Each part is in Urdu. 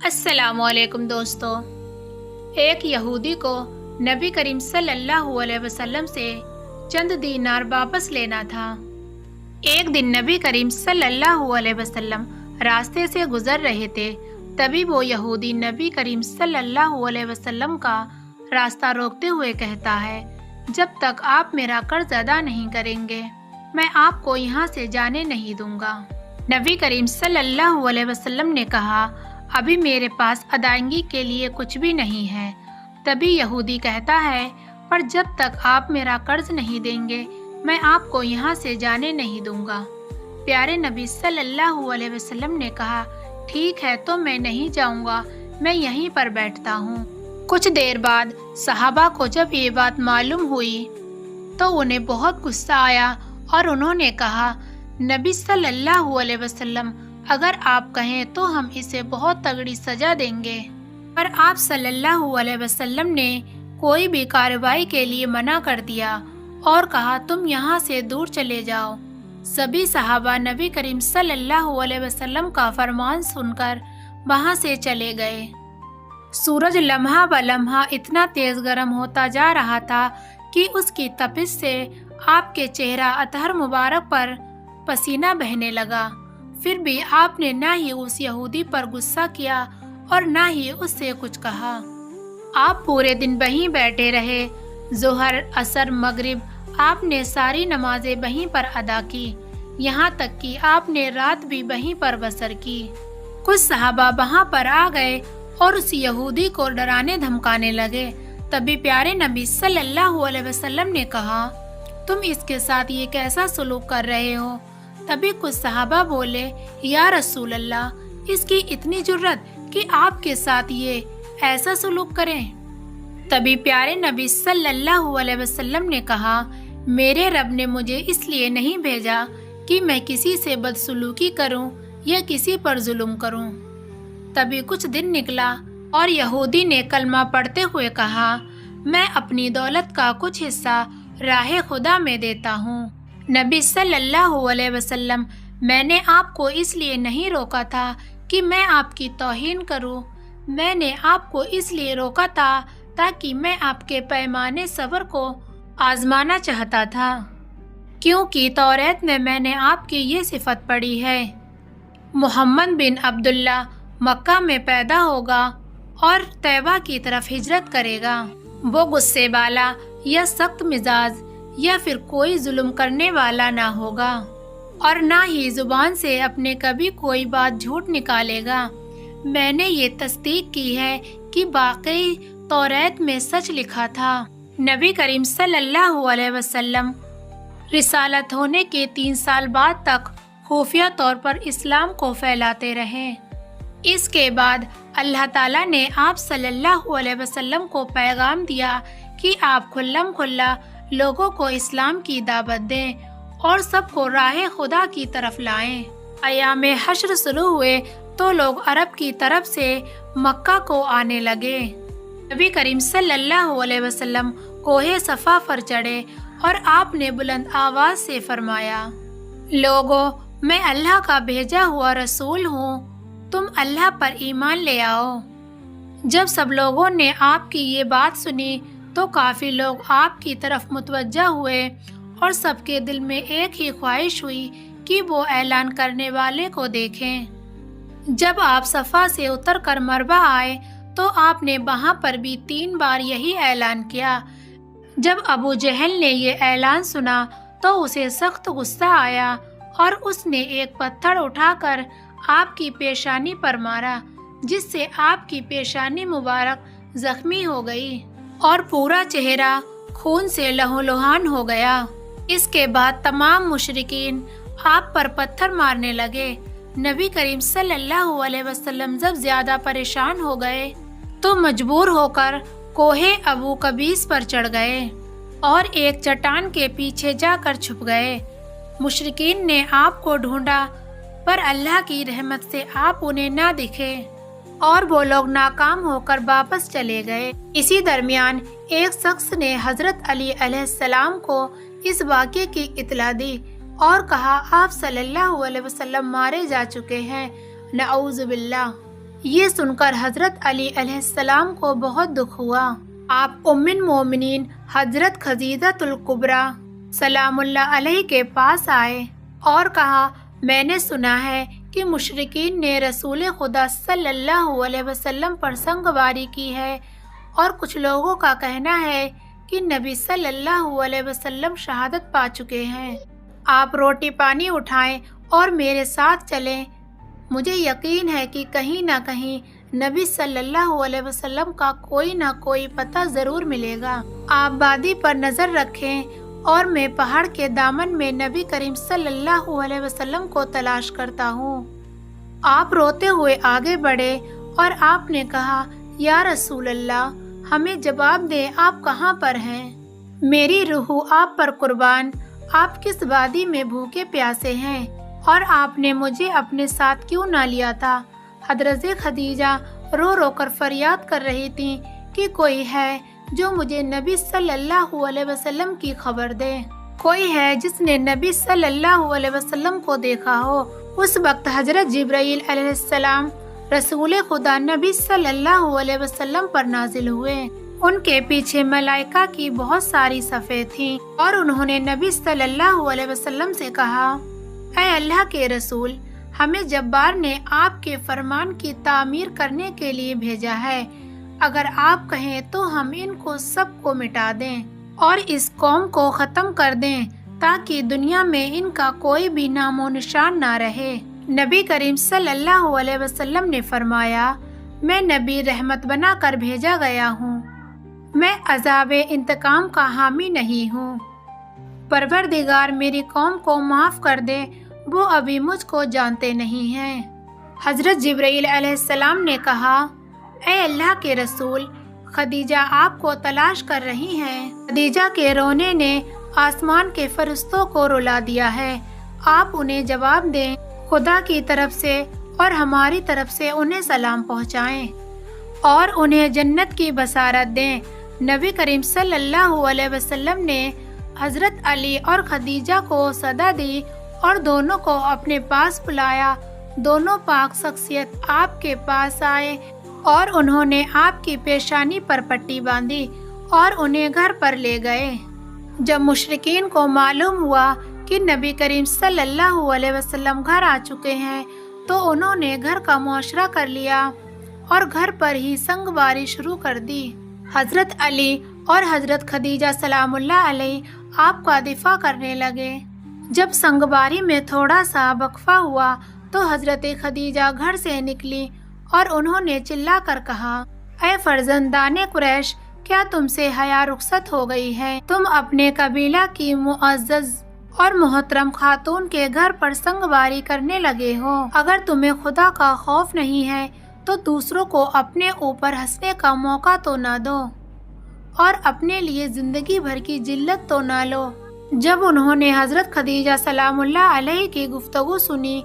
السلام علیکم دوستو۔ ایک یہودی کو نبی کریم صلی اللہ علیہ وسلم سے چند دینار واپس لینا تھا۔ ایک دن نبی کریم صلی اللہ علیہ وسلم راستے سے گزر رہے تھے، تبھی وہ یہودی نبی کریم صلی اللہ علیہ وسلم کا راستہ روکتے ہوئے کہتا ہے، جب تک آپ میرا قرض ادا نہیں کریں گے میں آپ کو یہاں سے جانے نہیں دوں گا۔ نبی کریم صلی اللہ علیہ وسلم نے کہا، ابھی میرے پاس ادائیگی کے لیے کچھ بھی نہیں ہے۔ تبھی یہودی کہتا ہے، پر جب تک آپ میرا قرض نہیں دیں گے میں آپ کو یہاں سے جانے نہیں دوں گا۔ پیارے نبی صلی اللہ علیہ وسلم نے کہا، ٹھیک ہے تو میں نہیں جاؤں گا، میں یہیں پر بیٹھتا ہوں۔ کچھ دیر بعد صحابہ کو جب یہ بات معلوم ہوئی تو انہیں بہت غصہ آیا اور انہوں نے کہا، نبی صلی اللہ علیہ وسلم اگر آپ کہیں تو ہم اسے بہت تگڑی سزا دیں گے، پر آپ صلی اللہ علیہ وسلم نے کوئی بھی کارروائی کے لیے منع کر دیا اور کہا، تم یہاں سے دور چلے جاؤ۔ سبھی صحابہ نبی کریم صلی اللہ علیہ وسلم کا فرمان سن کر وہاں سے چلے گئے۔ سورج لمحہ بہ لمحہ اتنا تیز گرم ہوتا جا رہا تھا کہ اس کی تپش سے آپ کے چہرہ اطہر مبارک پر پسینہ بہنے لگا۔ پھر بھی آپ نے نہ ہی اس یہودی پر غصہ کیا اور نہ ہی اس سے کچھ کہا۔ آپ پورے دن وہیں بیٹھے رہے۔ ظہر، عصر، مغرب آپ نے ساری نمازیں وہیں پر ادا کی، یہاں تک کہ آپ نے رات بھی وہیں پر بسر کی۔ کچھ صحابہ وہاں پر آ گئے اور اس یہودی کو ڈرانے دھمکانے لگے۔ تبھی پیارے نبی صلی اللہ علیہ وسلم نے کہا، تم اس کے ساتھ یہ کیسا سلوک کر رہے ہو؟ تبھی کچھ صحابہ بولے، یا رسول اللہ، اس کی اتنی جرأت کہ آپ کے ساتھ یہ ایسا سلوک کریں؟ تبھی پیارے نبی صلی اللہ علیہ وسلم نے کہا، میرے رب نے مجھے اس لیے نہیں بھیجا کہ میں کسی سے بدسلوکی کروں یا کسی پر ظلم کروں۔ تبھی کچھ دن نکلا اور یہودی نے کلمہ پڑھتے ہوئے کہا، میں اپنی دولت کا کچھ حصہ راہ خدا میں دیتا ہوں۔ نبی صلی اللہ علیہ وسلم، میں نے آپ کو اس لیے نہیں روکا تھا کہ میں آپ کی توہین کروں، میں نے آپ کو اس لیے روکا تھا تاکہ میں آپ کے پیمانے صبر کو آزمانا چاہتا تھا، کیونکہ توریت میں نے آپ کی یہ صفت پڑھی ہے، محمد بن عبداللہ مکہ میں پیدا ہوگا اور طیبہ کی طرف ہجرت کرے گا۔ وہ غصے والا یا سخت مزاج یا پھر کوئی ظلم کرنے والا نہ ہوگا، اور نہ ہی زبان سے اپنے کبھی کوئی بات جھوٹ نکالے گا۔ میں نے یہ تصدیق کی ہے کہ واقعی توریت میں سچ لکھا تھا۔ نبی کریم صلی اللہ علیہ وسلم رسالت ہونے کے 3 سال بعد تک خفیہ طور پر اسلام کو پھیلاتے رہے۔ اس کے بعد اللہ تعالیٰ نے آپ صلی اللہ علیہ وسلم کو پیغام دیا کہ آپ کھلم کھلا لوگوں کو اسلام کی دعوت دیں اور سب کو راہ خدا کی طرف لائیں۔ ایام حشر شروع ہوئے تو لوگ عرب کی طرف سے مکہ کو آنے لگے۔ نبی کریم صلی اللہ علیہ وسلم کوہ صفا پر چڑھے اور آپ نے بلند آواز سے فرمایا، لوگو، میں اللہ کا بھیجا ہوا رسول ہوں، تم اللہ پر ایمان لے آؤ۔ جب سب لوگوں نے آپ کی یہ بات سنی تو کافی لوگ آپ کی طرف متوجہ ہوئے اور سب کے دل میں ایک ہی خواہش ہوئی کہ وہ اعلان کرنے والے کو دیکھیں۔ جب آپ صفا سے اتر کر مروہ آئے تو آپ نے وہاں پر بھی 3 بار یہی اعلان کیا۔ جب ابو جہل نے یہ اعلان سنا تو اسے سخت غصہ آیا اور اس نے ایک پتھر اٹھا کر آپ کی پیشانی پر مارا، جس سے آپ کی پیشانی مبارک زخمی ہو گئی اور پورا چہرہ خون سے لہولہان ہو گیا۔ اس کے بعد تمام مشرکین آپ پر پتھر مارنے لگے۔ نبی کریم صلی اللہ علیہ وسلم جب زیادہ پریشان ہو گئے تو مجبور ہو کر کوہ ابو قبیس پر چڑھ گئے اور ایک چٹان کے پیچھے جا کر چھپ گئے۔ مشرکین نے آپ کو ڈھونڈا، پر اللہ کی رحمت سے آپ انہیں نہ دکھے اور وہ لوگ ناکام ہو کر واپس چلے گئے۔ اسی درمیان ایک شخص نے حضرت علی علیہ السلام کو اس واقعے کی اطلاع دی اور کہا، آپ صلی اللہ علیہ وسلم مارے جا چکے ہیں، نعوذ باللہ۔ یہ سن کر حضرت علی علیہ السلام کو بہت دکھ ہوا۔ آپ ام المومنین حضرت خدیجہ الکبریٰ سلام اللہ علیہ کے پاس آئے اور کہا، میں نے سنا ہے کہ مشرکین نے رسول خدا صلی اللہ علیہ وسلم پر سنگباری کی ہے، اور کچھ لوگوں کا کہنا ہے کہ نبی صلی اللہ علیہ وسلم شہادت پا چکے ہیں۔ آپ روٹی پانی اٹھائیں اور میرے ساتھ چلیں۔ مجھے یقین ہے کہ کہیں نہ کہیں نبی صلی اللہ علیہ وسلم کا کوئی نہ کوئی پتہ ضرور ملے گا۔ آپ وادی پر نظر رکھیں اور میں پہاڑ کے دامن میں نبی کریم صلی اللہ علیہ وسلم کو تلاش کرتا ہوں۔ آپ روتے ہوئے آگے بڑھے اور آپ نے کہا، یا رسول اللہ، ہمیں جواب دیں، آپ کہاں پر ہیں؟ میری روح آپ پر قربان، آپ کس وادی میں بھوکے پیاسے ہیں، اور آپ نے مجھے اپنے ساتھ کیوں نہ لیا تھا؟ حضرت خدیجہ رو رو کر فریاد کر رہی تھیں کہ کوئی ہے جو مجھے نبی صلی اللہ علیہ وسلم کی خبر دے، کوئی ہے جس نے نبی صلی اللہ علیہ وسلم کو دیکھا ہو۔ اس وقت حضرت جبرائیل علیہ السلام رسول خدا نبی صلی اللہ علیہ وسلم پر نازل ہوئے۔ ان کے پیچھے ملائکہ کی بہت ساری صفیں تھیں، اور انہوں نے نبی صلی اللہ علیہ وسلم سے کہا، اے اللہ کے رسول، ہمیں جبار نے آپ کے فرمان کی تعمیر کرنے کے لیے بھیجا ہے۔ اگر آپ کہیں تو ہم ان کو سب کو مٹا دیں اور اس قوم کو ختم کر دیں، تاکہ دنیا میں ان کا کوئی بھی نام و نشان نہ رہے۔ نبی کریم صلی اللہ علیہ وسلم نے فرمایا، میں نبی رحمت بنا کر بھیجا گیا ہوں، میں عذاب انتقام کا حامی نہیں ہوں۔ پروردگار میری قوم کو معاف کر دے، وہ ابھی مجھ کو جانتے نہیں ہیں۔ حضرت جبرائیل علیہ السلام نے کہا، اے اللہ کے رسول، خدیجہ آپ کو تلاش کر رہی ہیں۔ خدیجہ کے رونے نے آسمان کے فرشتوں کو رلا دیا ہے۔ آپ انہیں جواب دیں، خدا کی طرف سے اور ہماری طرف سے انہیں سلام پہنچائیں اور انہیں جنت کی بشارت دیں۔ نبی کریم صلی اللہ علیہ وسلم نے حضرت علی اور خدیجہ کو صدا دی اور دونوں کو اپنے پاس بلایا۔ دونوں پاک شخصیت آپ کے پاس آئے اور انہوں نے آپ کی پیشانی پر پٹی باندھی اور انہیں گھر پر لے گئے۔ جب مشرکین کو معلوم ہوا کہ نبی کریم صلی اللہ علیہ وسلم گھر آ چکے ہیں، تو انہوں نے گھر کا معاشرہ کر لیا اور گھر پر ہی سنگباری شروع کر دی۔ حضرت علی اور حضرت خدیجہ سلام اللہ علیہ آپ کا دفاع کرنے لگے۔ جب سنگباری میں تھوڑا سا وقفہ ہوا تو حضرت خدیجہ گھر سے نکلی اور انہوں نے چلا کر کہا، اے فرزندان قریش، کیا تم سے حیا رخصت ہو گئی ہے؟ تم اپنے قبیلہ کی معزز اور محترم خاتون کے گھر پر سنگباری کرنے لگے ہو۔ اگر تمہیں خدا کا خوف نہیں ہے تو دوسروں کو اپنے اوپر ہنسنے کا موقع تو نہ دو اور اپنے لیے زندگی بھر کی ذلت تو نہ لو۔ جب انہوں نے حضرت خدیجہ سلام اللہ علیہ کی گفتگو سنی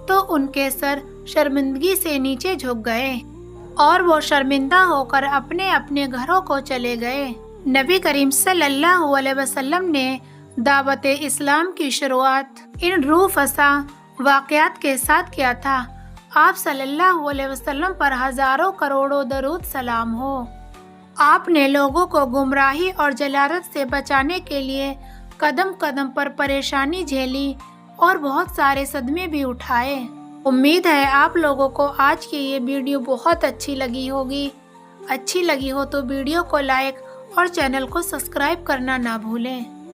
تو ان کے سر شرمندگی سے نیچے جھک گئے اور وہ شرمندہ ہو کر اپنے اپنے گھروں کو چلے گئے۔ نبی کریم صلی اللہ علیہ وسلم نے دعوت اسلام کی شروعات ان روح فزا واقعات کے ساتھ کیا تھا۔ آپ صلی اللہ علیہ وسلم پر ہزاروں کروڑوں درود سلام ہو۔ آپ نے لوگوں کو گمراہی اور جلالت سے بچانے کے لیے قدم قدم پر پریشانی جھیلی اور بہت سارے صدمے بھی اٹھائے۔ امید ہے آپ لوگوں کو آج کی یہ ویڈیو بہت اچھی لگی ہوگی۔ اچھی لگی ہو تو ویڈیو کو لائک اور چینل کو سبسکرائب کرنا نہ بھولیں۔